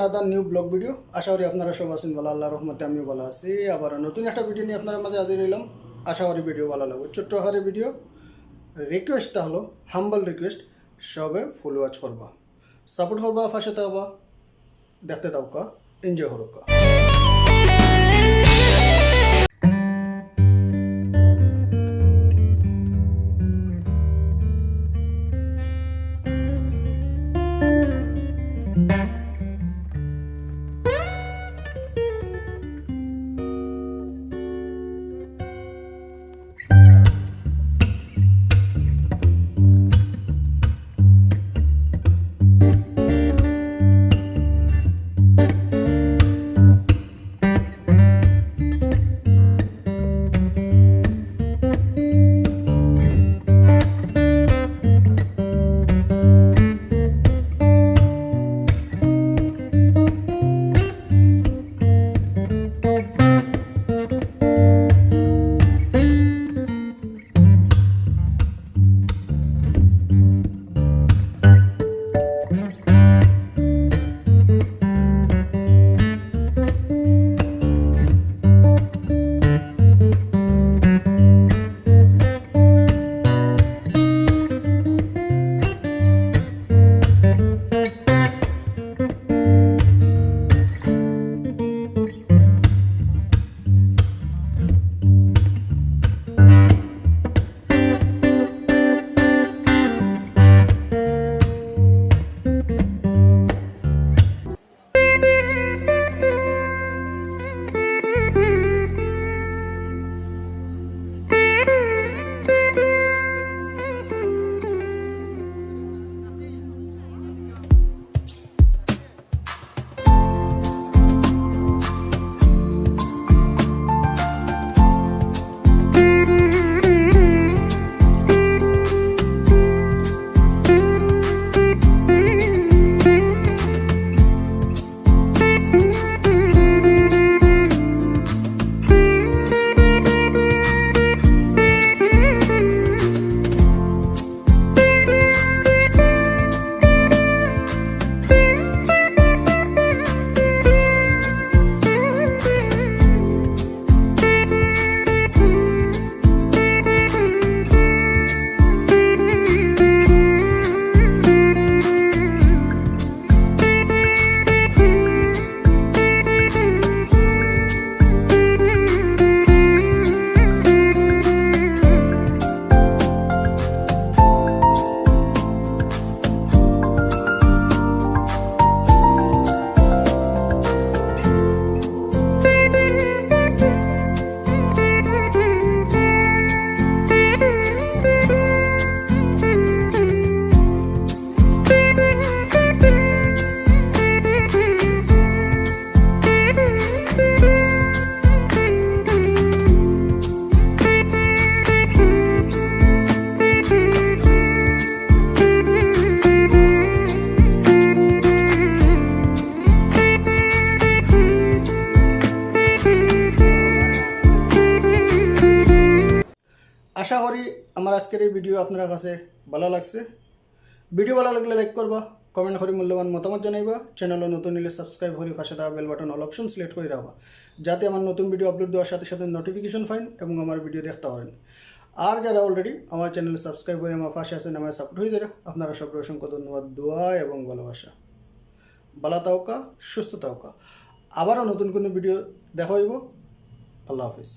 Another new blog video. আশা করি আপনারা সব আছেন ভালো, আল্লাহর রহমতে আমিও ভালো আছি। আবার নতুন একটা ভিডিও নিয়ে আপনার মাঝে হাজির হইলাম। আশা করি ভিডিও ভালো লাগবে। ছোট্ট আকারে ভিডিও, রিকোয়েস্টটা হলো হাম্বল রিকোয়েস্ট, সবে ফুল ওয়াচ করবা, সাপোর্ট করবা, পাশে থাকবা, দেখতে থাকা, এনজয় করবা। আশা করি আমার আজকের এই ভিডিও আপনার কাছে ভালো লাগছে। ভিডিও ভালো লাগলে লাইক করবা, কমেন্ট করে মূল্যবান মতামত জানাইবা। চ্যানেলে নতুন হলে সাবস্ক্রাইব করে পাশে থাকা bell button all option select করে রাখবা, যাতে আমার নতুন ভিডিও আপলোড দেওয়ার সাথে সাথে নোটিফিকেশন পাইন এবং আমার ভিডিও দেখতে পারেন। আর যারা অলরেডি আমার চ্যানেলে সাবস্ক্রাইব করে আমার পাশে আছেন, আমার সাপোর্ট হয়ে যারা, আপনারা সবাই অসংখ্য ধন্যবাদ, দোয়া এবং ভালোবাসা। ভালো থাকা, সুস্থ থাকা। আবারও নতুন কোনো ভিডিও দেখা হইব। আল্লাহ হাফিজ।